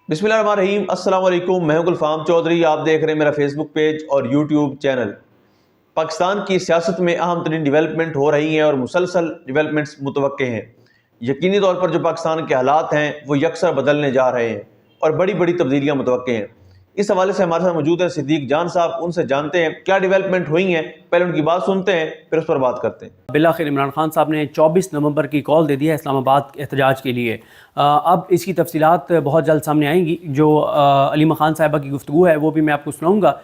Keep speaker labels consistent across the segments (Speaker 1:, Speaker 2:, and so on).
Speaker 1: बिस्मिल्लाहिर्रहमानिर्रहीम। अस्सलाम वालेकुम। मैं हूं गुलफाम चौधरी। आप देख रहे हैं मेरा फेसबुक पेज और यूट्यूब चैनल। पाकिस्तान की सियासत में अहम तरीन डेवलपमेंट हो रही हैं और मुसलसल डेवलपमेंट्स मुतवक्के हैं। यकीनी तौर पर जो पाकिस्तान के हालात हैं वो यकसर बदलने जा रहे हैं और बड़ी बड़ी तब्दीलियाँ मुतवक्के हैं। इस हवाले से हमारे साथ मौजूद है सिद्दीक जान साहब। उनसे जानते हैं क्या डेवलपमेंट हुई हैं, पहले उनकी बात सुनते हैं फिर उस पर बात करते हैं।
Speaker 2: बिलाखिर इमरान खान साहब ने 24 नवंबर की कॉल दे दी है इस्लामाबाद एहतजाज के लिए। अब इसकी तफसीलात बहुत जल्द सामने आएंगी। जो अलीमा खान साहिबा की गुफ्तगू है वो भी मैं आपको सुनाऊंगा,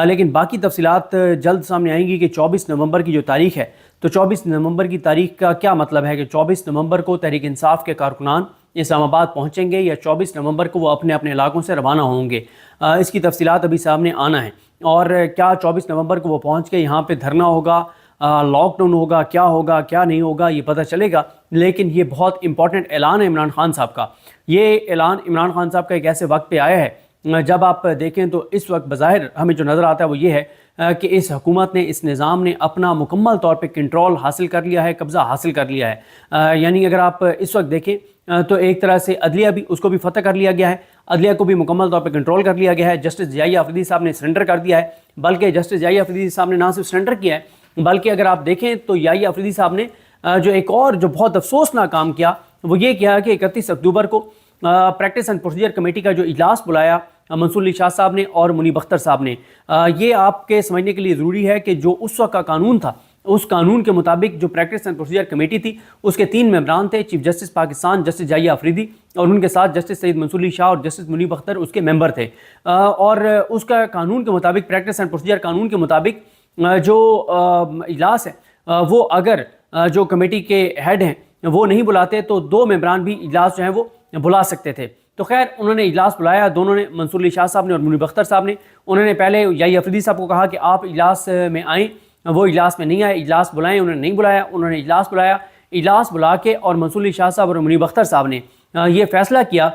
Speaker 2: लेकिन बाकी तफसीलात जल्द सामने आएंगी कि 24 नवंबर की जो तारीख़ है, तो 24 नवंबर की तारीख़ का क्या मतलब है कि 24 नवंबर को तहरीक इंसाफ के कारकुनान इस्लामाबाद पहुँचेंगे या 24 नवंबर को वो अपने अपने इलाकों से रवाना होंगे। इसकी तफसीलात अभी सामने आना है। और क्या 24 नवंबर को वो पहुँच के यहाँ पर धरना होगा, लॉकडाउन होगा, क्या होगा क्या नहीं होगा ये पता चलेगा। लेकिन ये बहुत इंपॉर्टेंट ऐलान है इमरान खान साहब का। ये ऐलान इमरान खान साहब का एक ऐसे वक्त पे आया है जब आप देखें तो इस वक्त बज़ाहिर हमें जो नज़र आता है वो ये है कि इस हुकूमत ने, इस निज़ाम ने अपना मुकम्मल तौर पे कंट्रोल हासिल कर लिया है, कब्ज़ा हासिल कर लिया है। यानी अगर आप इस वक्त देखें तो एक तरह से अदलिया भी, उसको भी फतह कर लिया गया है, अदलिया को भी मुकम्मल तौर पे कंट्रोल कर लिया गया है। जस्टिस ज़िया अफरीदी साहब ने सरेंडर कर दिया है, बल्कि जस्टिस ज़िया अफरीदी साहब ने ना सिर्फ सरेंडर किया है बल्कि अगर आप देखें तो याहिया अफरीदी साहब ने जो एक और जो बहुत अफसोसनाक काम किया वो ये किया कि 31 अक्टूबर को प्रैक्टिस एंड प्रोसीजर कमेटी का जो इजलास बुलाया मंसूर अली शाह साहब ने और मुनीब अख्तर साहब ने। ये आपके समझने के लिए ज़रूरी है कि जो उस वक्त का कानून था, उस कानून के मुताबिक जो प्रैक्टिस एंड प्रोसीजर कमेटी थी उसके 3 मेंबरान थे। Chief justice Pakistan justice Zia Afridi और उनके साथ जस्टिस सैयद मंसूर अली शाह और जस्टिस मुनीब अख्तर उसके मेंबर थे। और उसका कानून के मुताबिक, प्रैक्टिस एंड प्रोसीजर कानून के मुताबिक जो इजलास है वो अगर जो कमेटी के हेड हैं वो नहीं बुलाते तो 2 मेंबरान भी इजलास जो है वो बुला सकते थे। तो खैर उन्होंने इजलास बुलाया, दोनों ने, मंसूर अली शाह साहब ने और मुनीब अख्तर साहब ने। उन्होंने पहले याहिया अफरीदी साहब को कहा कि आप इजलास में आएँ, वो इजलास में नहीं आए, इजलास बुलाएं, उन्होंने नहीं बुलाया। उन्होंने इजलास बुलाया, इजलास बुला के और मंसूर अली शाह साहब और मुनीब अख्तर साहब ने ये फैसला किया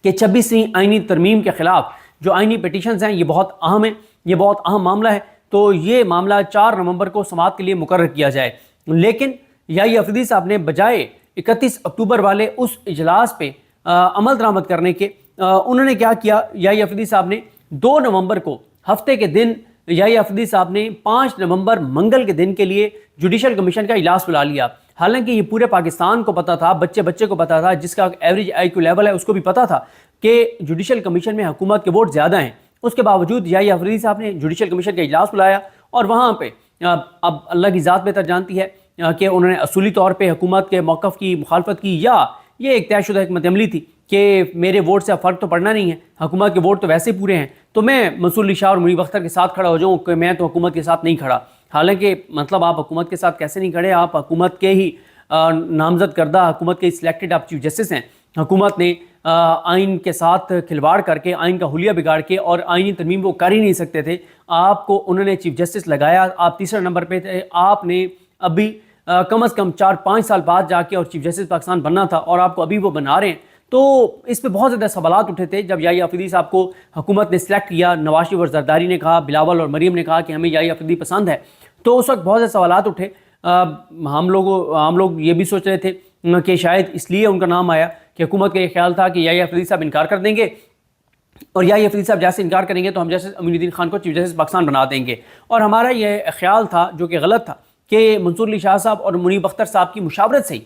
Speaker 2: कि 26वीं आइनी तरमीम के ख़िलाफ़ जो आइनी पिटीशंस हैं ये बहुत अहम है, ये बहुत अहम मामला है, तो ये मामला 4 नवंबर को समाअत के लिए मुकर्रर किया जाए। लेकिन याहिया अफरीदी साहब ने बजाय 31 अक्टूबर वाले उस इजलास पे अमल दरामद करने के उन्होंने क्या किया, याहिया अफरीदी साहब ने 2 नवंबर को हफ्ते के दिन याहिया अफरीदी साहब ने 5 नवंबर मंगल के दिन के लिए जुडिशल कमीशन का इजलास बुला लिया। हालांकि ये पूरे पाकिस्तान को पता था, बच्चे बच्चे को पता था, जिसका एवरेज IQ लेवल है उसको भी पता था कि जुडिशल कमीशन में हुकूमत के वोट ज़्यादा हैं। उसके बावजूद याहिया अफरीदी साहब ने जुडिशल कमीशन का इजलास बुलाया और वहाँ पे अब अल्लाह की ज़ात बेहतर जानती है कि उन्होंने असूली तौर पे हुकूमत के मौक़िफ़ की मुखालफत की या ये एक तयशुदा हिकमत अमली थी कि मेरे वोट से फ़र्क तो पड़ना नहीं है, हुकूमत के वोट तो वैसे पूरे हैं, तो मैं मंसूर अली शाह और मुनीब अख्तर के साथ खड़ा हो जाऊँ कि मैं तो हुकूमत के साथ नहीं खड़ा। हालांकि मतलब आप हुकूमत के साथ कैसे नहीं खड़े, आप हुकूमत के ही नामजद करदा, हुकूमत के सिलेक्टेड आप चीफ जस्टिस हैं। हुकूमत ने आइन के साथ खिलवाड़ करके, आइन का हुलिया बिगाड़ के और आइनी तरमीम वो कर ही नहीं सकते थे। आपको उन्होंने चीफ जस्टिस लगाया, आप तीसरे नंबर पे थे, आपने अभी कम से कम 4-5 साल बाद जाके और चीफ जस्टिस पाकिस्तान बनना था और आपको अभी वो बना रहे हैं। तो इस पे बहुत ज़्यादा सवालात उठे थे जब याहिया अफरीदी साहब को हुकूमत ने सिलेक्ट किया। नवाज शरीफ और जरदारी ने कहा, बिलावल और मरीम ने कहा कि हमें याहिया अफरीदी पसंद है। तो उस वक्त बहुत से सवालात उठे। हम लोग ये भी सोच रहे थे कि शायद इसलिए उनका नाम आया कि हुकूमत का ये ख्याल था कि याहिया अफरीदी साहब इनकार कर देंगे और याहिया अफरीदी साहब जैसे इनकार करेंगे तो हम जस्टिस अमीनुद्दीन खान को चीफ जस्टिस पाकिस्तान बना देंगे। और हमारा ये ख्याल था, जो कि गलत था, कि मंसूर अली शाह साहब और मुनीब अख्तर साहब की मुशावरत से ही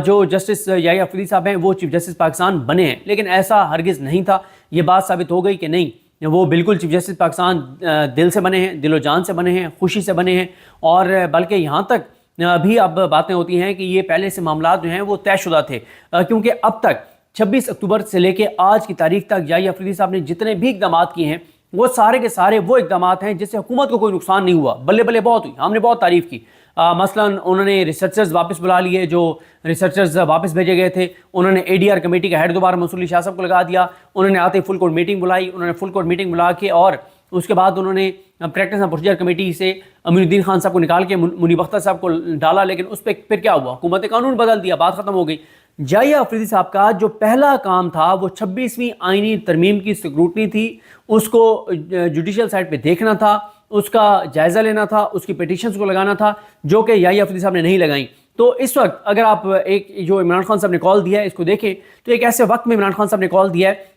Speaker 2: जो जस्टिस याहिया अफरीदी साहब हैं वो चीफ जस्टिस पाकिस्तान बने हैं। लेकिन ऐसा हरगिज़ नहीं था। ये बात साबित हो गई कि नहीं, वो बिल्कुल चीफ जस्टिस पाकिस्तान दिल से बने हैं, दिलो जान से बने हैं, खुशी से बने हैं। और बल्कि यहाँ तक भी अब बातें होती हैं कि ये पहले से मामला जो हैं वो तयशुदा थे, क्योंकि अब तक 26 अक्टूबर से लेके आज की तारीख तक याहिया अफरीदी साहब ने जितने भी इक़दाम किए हैं वो सारे के सारे वो इक़दाम हैं जिससे हुकूमत को कोई नुकसान नहीं हुआ। बल्ले बल्ले बहुत हुई, हमने बहुत तारीफ़ की। मसलन उन्होंने रिसर्चर्स वापस बुला लिए, जो रिसर्चर्स वापस भेजे गए थे। उन्होंने ADR कमेटी का हेड दोबारा मंसूर अली शाह साहब को लगा दिया। उन्होंने आते ही फुल कोर्ट मीटिंग बुलाई, उन्होंने फुल कोर्ट मीटिंग बुला के और उसके बाद उन्होंने प्रैक्टिस एंड प्रोसीजर कमेटी से अमीनुद्दीन खान साहब को निकाल के मुनीब अख्तर साहब को डाला। लेकिन उस पर फिर क्या हुआ, हुकूमत ने कानून बदल दिया, बात ख़त्म हो गई। याहिया अफरीदी साहब का जो पहला काम था वो 26वीं आइनी तरमीम की स्क्रूटनी थी, उसको जुडिशल साइड पे देखना था, उसका जायज़ा लेना था, उसकी पिटीशंस को लगाना था, जो कि याहिया अफरीदी साहब ने नहीं लगाई। तो इस वक्त अगर आप एक जो इमरान खान साहब ने कॉल दिया है इसको देखें तो एक ऐसे वक्त में इमरान खान साहब ने कॉल दिया है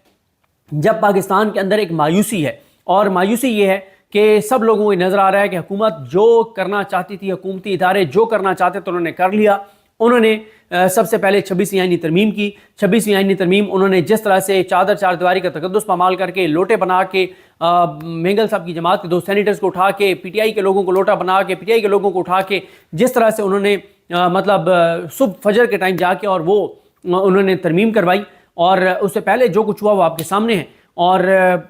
Speaker 2: جب پاکستان کے اندر ایک مایوسی ہے، اور مایوسی یہ ہے کہ سب لوگوں کو نظر آ رہا ہے کہ حکومت جو کرنا چاہتی تھی، حکومتی ادارے جو کرنا چاہتے تھے انہوں نے کر لیا۔ انہوں نے سب سے پہلے 26ویں آئینی ترمیم کی۔ 26ویں آئینی ترمیم انہوں نے جس طرح سے چار دیواری کا تقدس پامال کر کے، لوٹے بنا کے، مینگل صاحب کی جماعت کے 2 سینیٹرز کو اٹھا کے، پی ٹی آئی کے لوگوں کو لوٹا بنا کے، پی ٹی آئی کے لوگوں کو اٹھا کے، جس طرح سے انہوں نے مطلب صبح فجر کے ٹائم جا کے اور وہ انہوں نے ترمیم کروائی، اور اس سے پہلے جو کچھ ہوا وہ آپ کے سامنے ہے۔ اور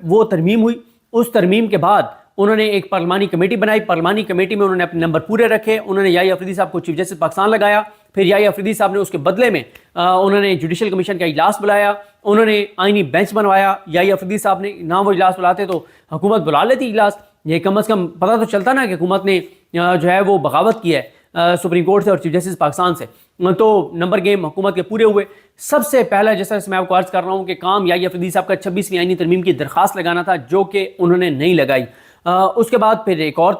Speaker 2: وہ ترمیم ہوئی۔ اس ترمیم کے بعد انہوں نے ایک پارلیمانی کمیٹی بنائی۔ پارلیمانی کمیٹی میں انہوں نے اپنے نمبر پورے رکھے۔ انہوں نے یحییٰ افریدی صاحب کو چیف جسٹس پاکستان لگایا۔ پھر یحییٰ افریدی صاحب نے اس کے بدلے میں انہوں نے جوڈیشل کمیشن کا اجلاس بلایا، انہوں نے آئینی بینچ بنوایا۔ یحییٰ افریدی صاحب نے نہ وہ اجلاس بلاتے تو حکومت بلا لیتی اجلاس، یہ کم از کم پتہ تو چلتا نا کہ حکومت نے جو ہے وہ بغاوت کی ہے سپریم کورٹ سے اور چیف جسٹس پاکستان سے۔ تو نمبر گیم حکومت کے پورے ہوئے۔ سب سے پہلا جس طرح سے میں آپ کو عرض کر رہا ہوں کہ کام یحییٰ افریدی صاحب کا 26ویں آئینی ترمیم کی درخواست لگانا تھا، جو کہ انہوں نے نہیں لگائی۔ اس کے بعد پھر ایک اور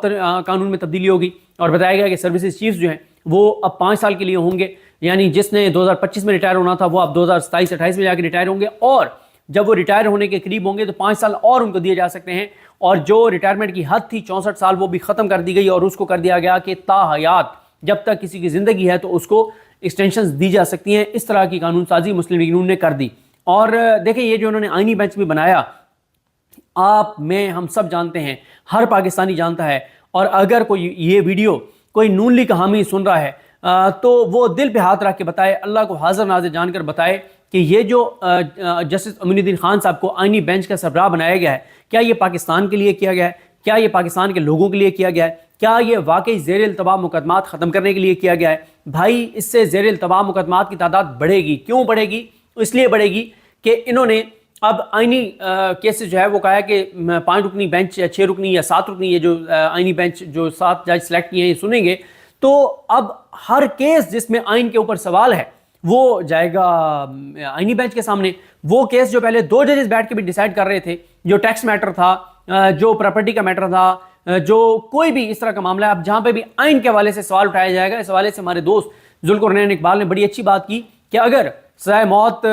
Speaker 2: قانون میں تبدیلی ہوگی اور بتایا گیا کہ سروسز چیفز جو ہیں وہ اب 5 سال کے لیے ہوں گے، یعنی جس نے 2025 میں ریٹائر ہونا تھا وہ اب 2027-28 میں جا کے ریٹائر ہوں گے، اور جب وہ ریٹائر ہونے کے قریب ہوں گے تو 5 سال اور ان کو دیے جا سکتے ہیں۔ اور جو ریٹائرمنٹ کی حد تھی 64 سال وہ بھی ختم کر دی گئی، اور اس کو کر دیا گیا کہ تا حیات جب تک کسی کی زندگی ہے تو اس کو ایکسٹینشنز دی جا سکتی ہیں۔ اس طرح کی قانون سازی مسلم لیگ نون نے کر دی۔ اور دیکھیں یہ جو انہوں نے آئینی بینچ بھی بنایا، آپ میں ہم سب جانتے ہیں، ہر پاکستانی جانتا ہے، اور اگر کوئی یہ ویڈیو کوئی نون لیگ کا حامی سن رہا ہے تو وہ دل پہ ہاتھ رکھ کے بتائے، اللہ کو حاضر ناظر جان کر بتائے کہ یہ جو جسٹس امین الدین خان صاحب کو آئینی بینچ کا سربراہ بنایا گیا ہے، کیا یہ پاکستان کے لیے کیا گیا ہے؟ کیا یہ پاکستان کے لوگوں کے لیے کیا گیا ہے؟ کیا یہ واقعی زیر التوا مقدمات ختم کرنے کے لیے کیا گیا ہے؟ بھائی اس سے زیر التوا مقدمات کی تعداد بڑھے گی۔ کیوں بڑھے گی؟ اس لیے بڑھے گی کہ انہوں نے اب آئینی کیسز جو ہے وہ کہا ہے کہ 5 رکنی بینچ یا 6 رکنی یا 7 رکنی، یہ جو آئینی بینچ جو 7 جج سلیکٹ کیے ہیں یہ سنیں گے، تو اب ہر کیس جس میں آئین کے اوپر سوال ہے وہ جائے گا آئینی بینچ کے سامنے۔ وہ کیس جو پہلے 2 ججز بیٹھ کے بھی ڈیسائیڈ کر رہے تھے، جو ٹیکس میٹر تھا، جو پراپرٹی کا میٹر تھا، جو کوئی بھی اس طرح کا معاملہ ہے، اب جہاں پہ بھی آئین کے حوالے سے سوال اٹھایا جائے گا۔ اس حوالے سے ہمارے دوست ذوالقرنین اقبال نے بڑی اچھی بات کی کہ اگر سزائے موت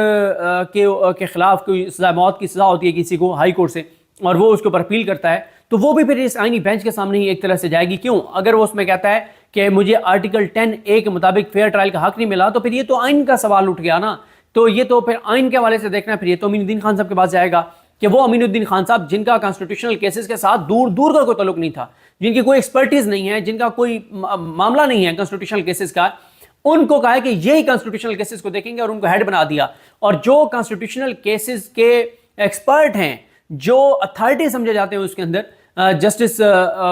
Speaker 2: کے خلاف کوئی سزائے موت کی سزا ہوتی ہے کسی کو ہائی کورٹ سے، اور وہ اس کے اوپر اپیل کرتا ہے، تو وہ بھی پھر اس آئینی بینچ کے سامنے ہی ایک طرح سے جائے گی۔ کیوں؟ اگر وہ اس میں کہتا ہے کہ مجھے آرٹیکل 10A کے مطابق فیئر ٹرائل کا حق نہیں ملا، تو پھر یہ تو آئین کا سوال اٹھ گیا نا۔ تو یہ تو پھر آئین کے حوالے سے دیکھنا ہے، پھر یہ تو امین الدین خان صاحب کے پاس جائے گا کہ وہ امین الدین خان صاحب جن کا کانسٹیٹیوشنل کیسز کے ساتھ دور دور کا کوئی تعلق نہیں تھا، جن کی کوئی ایکسپرٹیز نہیں ہے، جن کا کوئی معاملہ نہیں ہے کانسٹیٹیوشنل کیسز کا، ان کو کہا ہے کہ یہی کانسٹیٹیوشنل کیسز کو دیکھیں گے اور ان کو ہیڈ بنا دیا۔ اور جو کانسٹیٹیوشنل کیسز کے ایکسپرٹ ہیں، جو اتھارٹی سمجھے جاتے ہیں اس کے اندر، جسٹس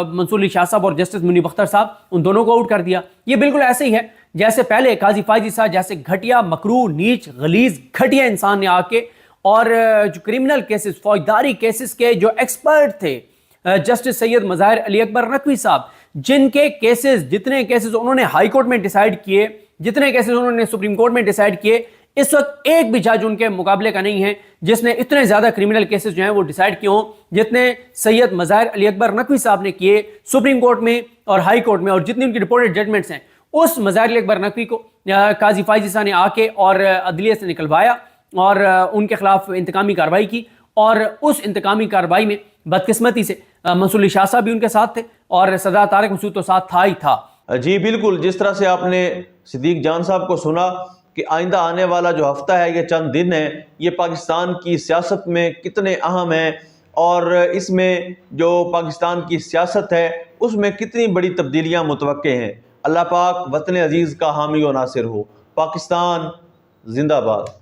Speaker 2: منصور علی شاہ صاحب اور جسٹس منیب اختر صاحب، ان دونوں کو آؤٹ کر دیا۔ یہ بالکل ایسے ہی ہے جیسے پہلے قاضی فائزی صاحب جیسے گھٹیا، مکروہ، نیچ، غلیظ، گھٹیا انسان نے آ کے اور جو کرمنل کیسز، فوجداری کیسز کے جو ایکسپرٹ تھے، جسٹس سید مظاہر علی اکبر نقوی صاحب، جن کے کیسز، جتنے کیسز انہوں نے ہائی کورٹ میں ڈیسائیڈ کیے، جتنے کیسز انہوں نے سپریم کورٹ میں ڈیسائیڈ کیے، اس وقت ایک بھی جج ان کے مقابلے کا نہیں ہے جس نے اتنے زیادہ کرمنل کیسز جو ہیں وہ ڈیسائیڈ کیے ہوں جتنے سید مظاہر علی اکبر نقوی صاحب نے کیے سپریم کورٹ میں اور ہائی کورٹ میں۔ اور جتنی ان کی رپورٹڈ ججمنٹس ہیں، اس مظاہر علی اکبر نقوی کو قاضی فائزی صاحب نے آ کے اور عدلیہ سے نکلوایا اور ان کے خلاف انتقامی کارروائی کی، اور اس انتقامی کارروائی میں بدقسمتی سے منصور علی شاہ صاحب بھی ان کے ساتھ تھے اور سردار طارق مسعود تو ساتھ تھا ہی تھا۔
Speaker 1: جی بالکل، جس طرح سے آپ نے صدیق جان صاحب کو سنا کہ آئندہ آنے والا جو ہفتہ ہے، یہ چند دن ہے، یہ پاکستان کی سیاست میں کتنے اہم ہیں، اور اس میں جو پاکستان کی سیاست ہے اس میں کتنی بڑی تبدیلیاں متوقع ہیں۔ اللہ پاک وطن عزیز کا حامی و ناصر ہو۔ پاکستان زندہ باد۔